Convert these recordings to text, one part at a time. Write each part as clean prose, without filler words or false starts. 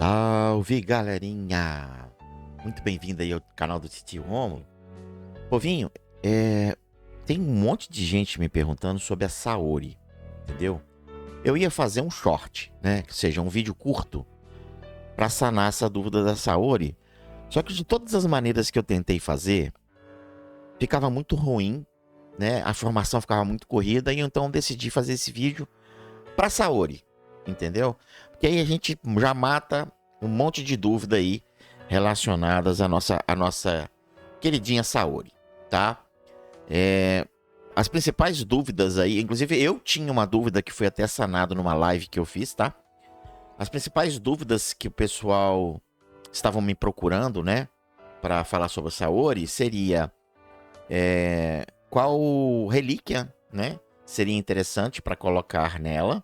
Salve, galerinha! Muito bem-vindo aí ao canal do Titio Rômulo. Povinho, tem um monte de gente me perguntando sobre a Saori, entendeu? Eu ia fazer um short, né? Que seja um vídeo curto para sanar essa dúvida da Saori. Só que de todas as maneiras que eu tentei fazer, ficava muito ruim, né? A informação ficava muito corrida e então eu decidi fazer esse vídeo para Saori, entendeu? Porque aí a gente já mata um monte de dúvida aí relacionadas à nossa queridinha Saori, tá? As principais dúvidas aí, inclusive eu tinha uma dúvida que foi até sanado numa live que eu fiz, tá? As principais dúvidas que o pessoal estavam me procurando, né, para falar sobre a Saori seria qual relíquia, né, seria interessante para colocar nela.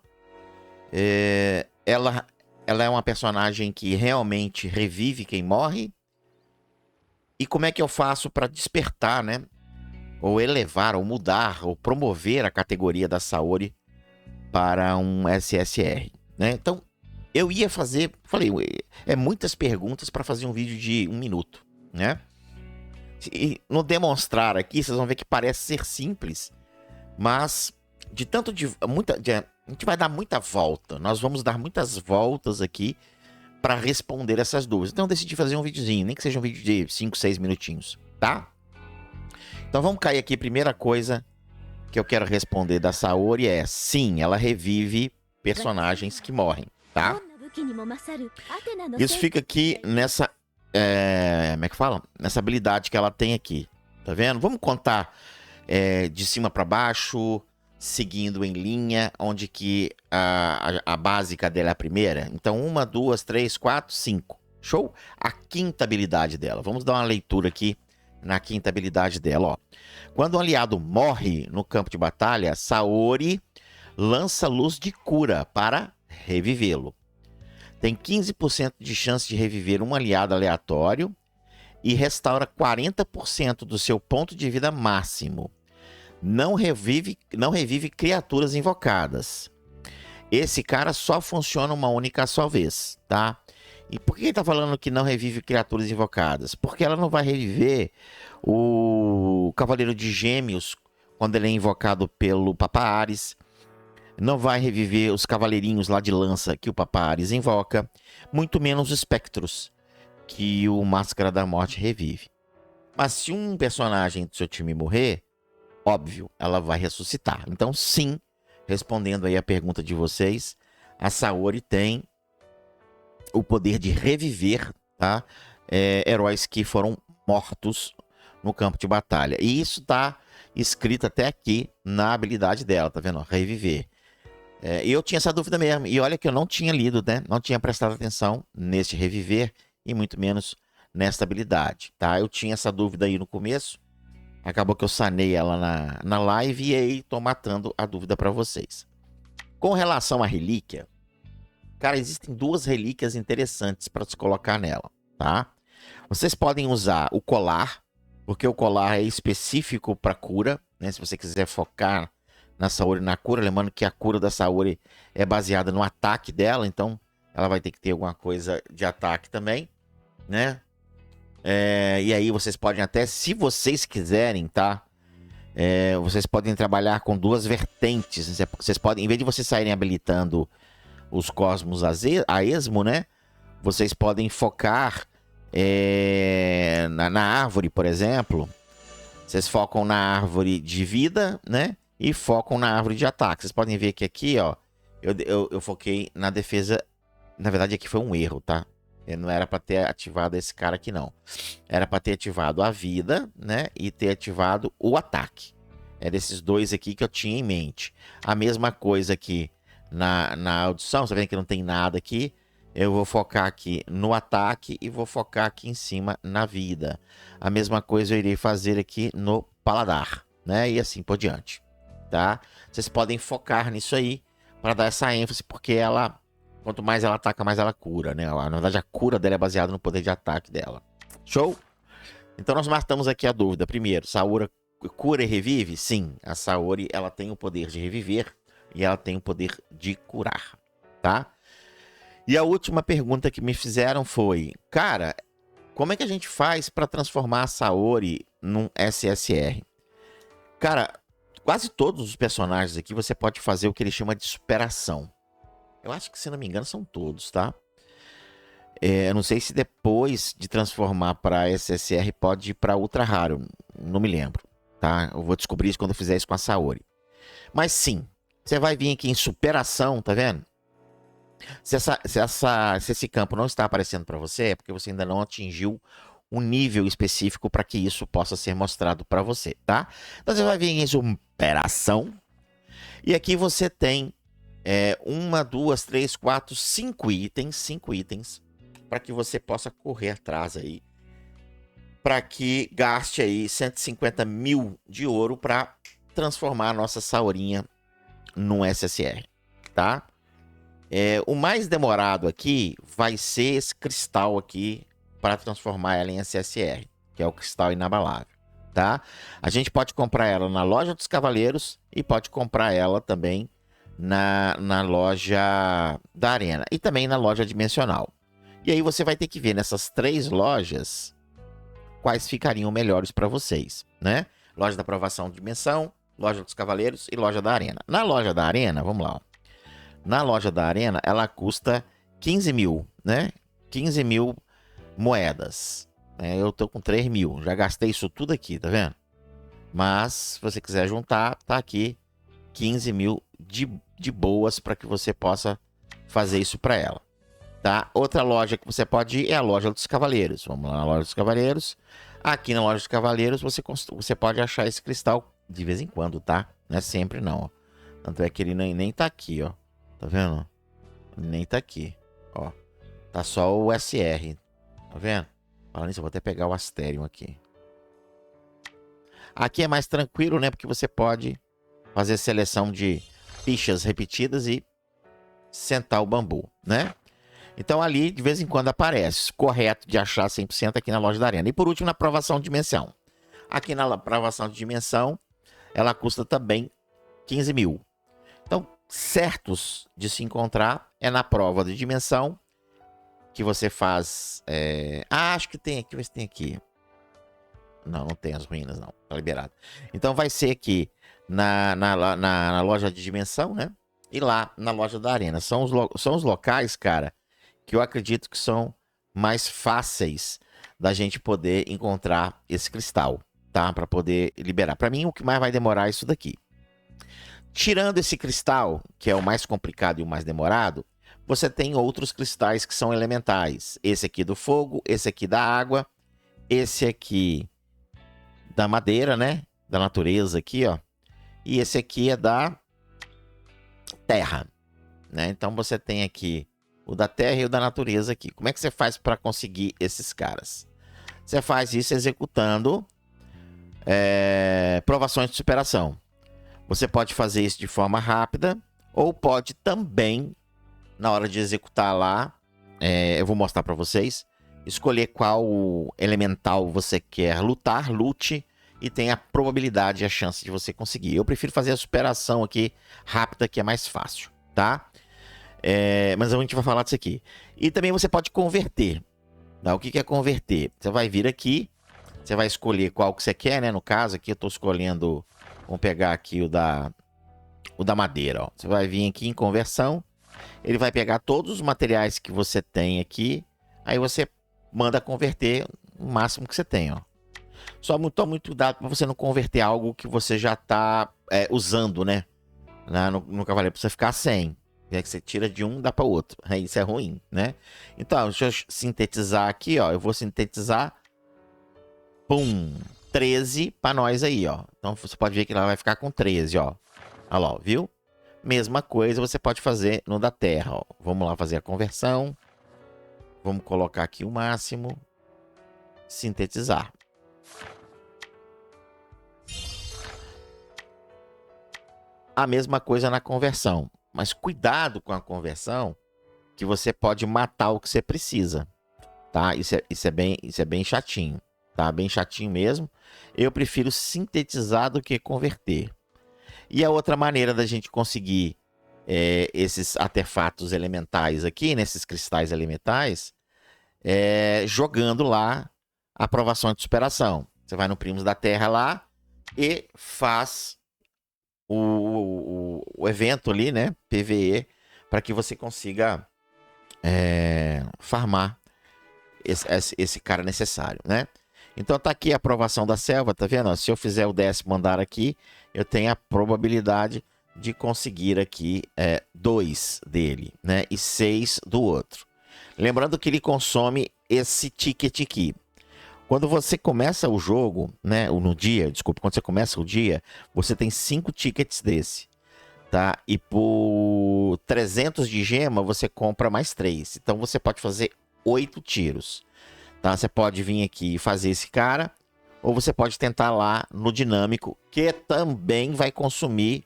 Ela é uma personagem que realmente revive quem morre. E como é que eu faço para despertar, né? Ou elevar, ou mudar, ou promover a categoria da Saori para um SSR, né? Então, eu ia fazer... Falei, muitas perguntas para fazer um vídeo de 1 minuto, né? E no demonstrar aqui, vocês vão ver que parece ser simples, mas a gente vai dar muita volta. Nós vamos dar muitas voltas aqui para responder essas dúvidas. Então eu decidi fazer um videozinho, nem que seja um vídeo de 5, 6 minutinhos, tá? Então vamos cair aqui. Primeira coisa que eu quero responder da Saori é: sim, ela revive personagens que morrem, tá? Isso fica aqui nessa... como é que fala? Nessa habilidade que ela tem aqui, tá vendo? Vamos contar de cima para baixo, seguindo em linha, onde que a básica dela é a primeira. Então, 1, 2, 3, 4, 5. Show? A quinta habilidade dela. Vamos dar uma leitura aqui na quinta habilidade dela, ó. Quando um aliado morre no campo de batalha, Saori lança luz de cura para revivê-lo. Tem 15% de chance de reviver um aliado aleatório e restaura 40% do seu ponto de vida máximo. Não revive criaturas invocadas. Esse cara só funciona uma única só vez, tá? E por que ele tá falando que não revive criaturas invocadas? Porque ela não vai reviver o Cavaleiro de Gêmeos quando ele é invocado pelo Papa Ares. Não vai reviver os cavaleirinhos lá de lança que o Papa Ares invoca. Muito menos os espectros que o Máscara da Morte revive. Mas se um personagem do seu time morrer, óbvio, ela vai ressuscitar. Então, sim, respondendo aí a pergunta de vocês, a Saori tem o poder de reviver, tá? Heróis que foram mortos no campo de batalha. E isso tá escrito até aqui na habilidade dela, tá vendo? Reviver. E eu tinha essa dúvida mesmo. E olha que eu não tinha lido, né? Não tinha prestado atenção neste reviver e muito menos nesta habilidade, tá? Eu tinha essa dúvida aí no começo. Acabou que eu sanei ela na live e aí tô matando a dúvida para vocês. Com relação à relíquia, cara, existem 2 relíquias interessantes para se colocar nela, tá? Vocês podem usar o colar, porque o colar é específico para cura, né? Se você quiser focar na Saori na cura, lembrando que a cura da Saori é baseada no ataque dela, então ela vai ter que ter alguma coisa de ataque também, né? E aí vocês podem até, se vocês quiserem, tá? Vocês podem trabalhar com 2 vertentes. Vocês podem, em vez de vocês saírem habilitando os cosmos a esmo, né? Vocês podem focar na árvore, por exemplo. Vocês focam na árvore de vida, né? E focam na árvore de ataque. Vocês podem ver que aqui, ó, eu foquei na defesa. Na verdade, aqui foi um erro, tá? Não era para ter ativado esse cara aqui, não. Era para ter ativado a vida, né? E ter ativado o ataque. Era esses 2 aqui que eu tinha em mente. A mesma coisa aqui na audição. Você tá vendo que não tem nada aqui? Eu vou focar aqui no ataque e vou focar aqui em cima na vida. A mesma coisa eu irei fazer aqui no paladar, né? E assim por diante, tá? Vocês podem focar nisso aí para dar essa ênfase, porque ela... Quanto mais ela ataca, mais ela cura, né? Na verdade, a cura dela é baseada no poder de ataque dela. Show? Então, nós matamos aqui a dúvida. Primeiro, Saori cura e revive? Sim, a Saori ela tem o poder de reviver e ela tem o poder de curar, tá? E a última pergunta que me fizeram foi, cara, como é que a gente faz para transformar a Saori num SSR? Cara, quase todos os personagens aqui você pode fazer o que ele chama de superação. Eu acho que, se não me engano, são todos, tá? Eu não sei se depois de transformar para SSR pode ir para Ultra Raro. Não me lembro, tá? Eu vou descobrir isso quando eu fizer isso com a Saori. Mas sim, você vai vir aqui em superação, tá vendo? Se esse campo não está aparecendo para você, é porque você ainda não atingiu um nível específico para que isso possa ser mostrado para você, tá? Então você vai vir em superação. E aqui você tem 1, 2, 3, 4, 5 itens. 5 itens para que você possa correr atrás aí. Para que gaste aí 150 mil de ouro para transformar a nossa Saorinha num SSR, tá? O mais demorado aqui vai ser esse cristal aqui para transformar ela em SSR, que é o cristal inabalável, tá? A gente pode comprar ela na loja dos cavaleiros e pode comprar ela também na loja da Arena e também na loja dimensional. E aí você vai ter que ver nessas 3 lojas quais ficariam melhores para vocês, né? Loja da Aprovação de Dimensão, loja dos cavaleiros e loja da Arena. Na loja da Arena, vamos lá, ó. Na loja da Arena, ela custa 15 mil, né? 15 mil moedas. Eu tô com 3 mil. Já gastei isso tudo aqui, tá vendo? Mas, se você quiser juntar, tá aqui 15 mil de boas para que você possa fazer isso para ela, tá? Outra loja que você pode ir é a loja dos cavaleiros. Vamos lá na loja dos cavaleiros. Aqui na loja dos cavaleiros, você pode achar esse cristal de vez em quando, tá? Não é sempre, não, ó. Tanto é que ele nem tá aqui, ó. Tá vendo? Nem tá aqui. Ó. Tá só o SR. Tá vendo? Falando nisso, eu vou até pegar o Asterion aqui. Aqui é mais tranquilo, né? Porque você pode fazer seleção de fichas repetidas e sentar o bambu, né? Então ali, de vez em quando, aparece. Correto de achar 100% aqui na loja da Arena. E por último, na aprovação de dimensão. Aqui na aprovação de dimensão, ela custa também 15 mil. Então, certos de se encontrar é na prova de dimensão, que você faz... acho que tem aqui, vê se tem aqui. Não tem as ruínas, não. Tá liberado. Então vai ser aqui na loja de dimensão, né? E lá na loja da Arena. São os locais, cara, que eu acredito que são mais fáceis da gente poder encontrar esse cristal, tá? Para poder liberar. Para mim, o que mais vai demorar é isso daqui. Tirando esse cristal, que é o mais complicado e o mais demorado, você tem outros cristais que são elementais. Esse aqui do fogo, esse aqui da água, esse aqui da madeira, né? Da natureza aqui, ó. E esse aqui é da terra, né? Então você tem aqui o da terra e o da natureza aqui. Como é que você faz para conseguir esses caras? Você faz isso executando provações de superação. Você pode fazer isso de forma rápida ou pode também, na hora de executar lá, eu vou mostrar para vocês, escolher qual elemental você quer lutar, lute, e tem a probabilidade e a chance de você conseguir. Eu prefiro fazer a superação aqui rápida, que é mais fácil, tá? Mas a gente vai falar disso aqui. E também você pode converter. Tá? O que é converter? Você vai vir aqui, você vai escolher qual que você quer, né? No caso aqui eu estou escolhendo, vamos pegar aqui o da madeira, ó. Você vai vir aqui em conversão, ele vai pegar todos os materiais que você tem aqui, aí você manda converter o máximo que você tem, ó. Só muito cuidado para você não converter algo que você já está usando, né? No cavaleiro, para você ficar sem. É que você tira de um, dá para outro. Aí isso é ruim, né? Então, deixa eu sintetizar aqui, ó. Eu vou sintetizar. Pum! 13 para nós aí, ó. Então você pode ver que ela vai ficar com 13, ó. Olha lá, ó, viu? Mesma coisa você pode fazer no da terra, ó. Vamos lá fazer a conversão. Vamos colocar aqui o máximo. Sintetizar. A mesma coisa na conversão. Mas cuidado com a conversão, que você pode matar o que você precisa, tá? Isso é bem chatinho, tá? Bem chatinho mesmo. Eu prefiro sintetizar do que converter. E a outra maneira da gente conseguir esses artefatos elementais aqui, nesses cristais elementais, jogando lá a aprovação de superação. Você vai no Primos da Terra lá e faz o evento ali, né? PvE, para que você consiga farmar esse cara necessário, né? Então tá aqui a aprovação da selva, tá vendo? Se eu fizer o 10º andar aqui, eu tenho a probabilidade de conseguir aqui 2 dele, né? E 6 do outro. Lembrando que ele consome esse ticket aqui. Quando você começa o jogo, né? Ou no dia, desculpa, quando você começa o dia, você tem 5 tickets desse, tá? E por 300 de gema, você compra mais 3. Então você pode fazer 8 tiros. Tá? Você pode vir aqui e fazer esse cara, ou você pode tentar lá no dinâmico, que também vai consumir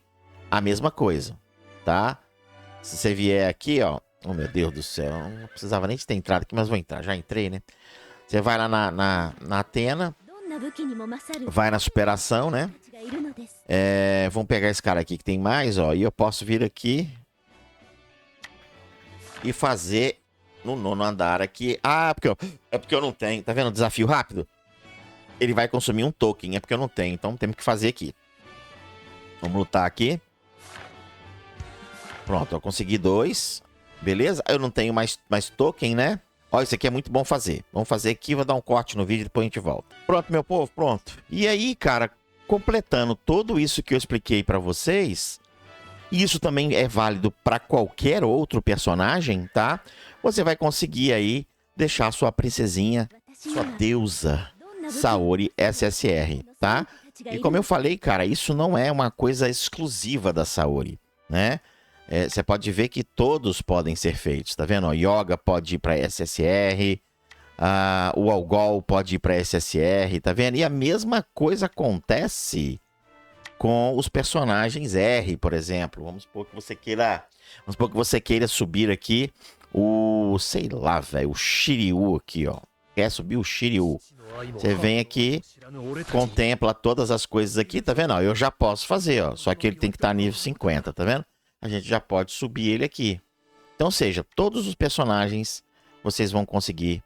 a mesma coisa, tá? Se você vier aqui, ó, oh meu Deus do céu, não precisava nem de ter entrado aqui, mas vou entrar, já entrei, né? Você vai lá na Athena, vai na superação, né? Vamos pegar esse cara aqui que tem mais, ó, e eu posso vir aqui e fazer no 9º andar aqui. Ah, é porque eu não tenho. Tá vendo? Desafio rápido. Ele vai consumir um token. É porque eu não tenho. Então temos que fazer aqui. Vamos lutar aqui. Pronto, eu consegui 2. Beleza? Eu não tenho mais token, né? Ó, isso aqui é muito bom fazer. Vamos fazer aqui. Vou dar um corte no vídeo e depois a gente volta. Pronto, meu povo. Pronto. E aí, cara, completando tudo isso que eu expliquei pra vocês... E isso também é válido para qualquer outro personagem, tá? Você vai conseguir aí deixar sua princesinha, sua deusa, Saori SSR, tá? E como eu falei, cara, isso não é uma coisa exclusiva da Saori, né? Você pode ver que todos podem ser feitos, tá vendo? O Yoga pode ir para SSR, o Algol pode ir para SSR, tá vendo? E a mesma coisa acontece com os personagens R, por exemplo. Vamos supor que você queira subir aqui sei lá, velho, o Shiryu aqui, ó. Quer subir o Shiryu. Você vem aqui, contempla todas as coisas aqui, tá vendo? Ó, eu já posso fazer, ó. Só que ele tem que estar nível 50, tá vendo? A gente já pode subir ele aqui. Então, ou seja, todos os personagens vocês vão conseguir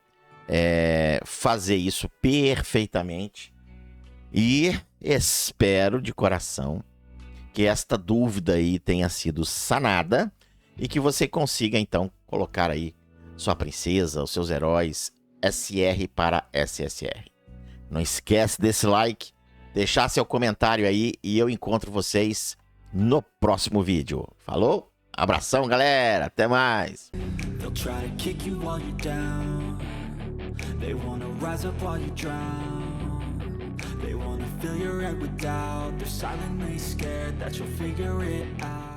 fazer isso perfeitamente. E espero de coração que esta dúvida aí tenha sido sanada e que você consiga, então, colocar aí sua princesa, os seus heróis SR para SSR. Não esquece desse like, deixar seu comentário aí e eu encontro vocês no próximo vídeo. Falou? Abração, galera. Até mais. They wanna fill your head with doubt. They're silently scared that you'll figure it out.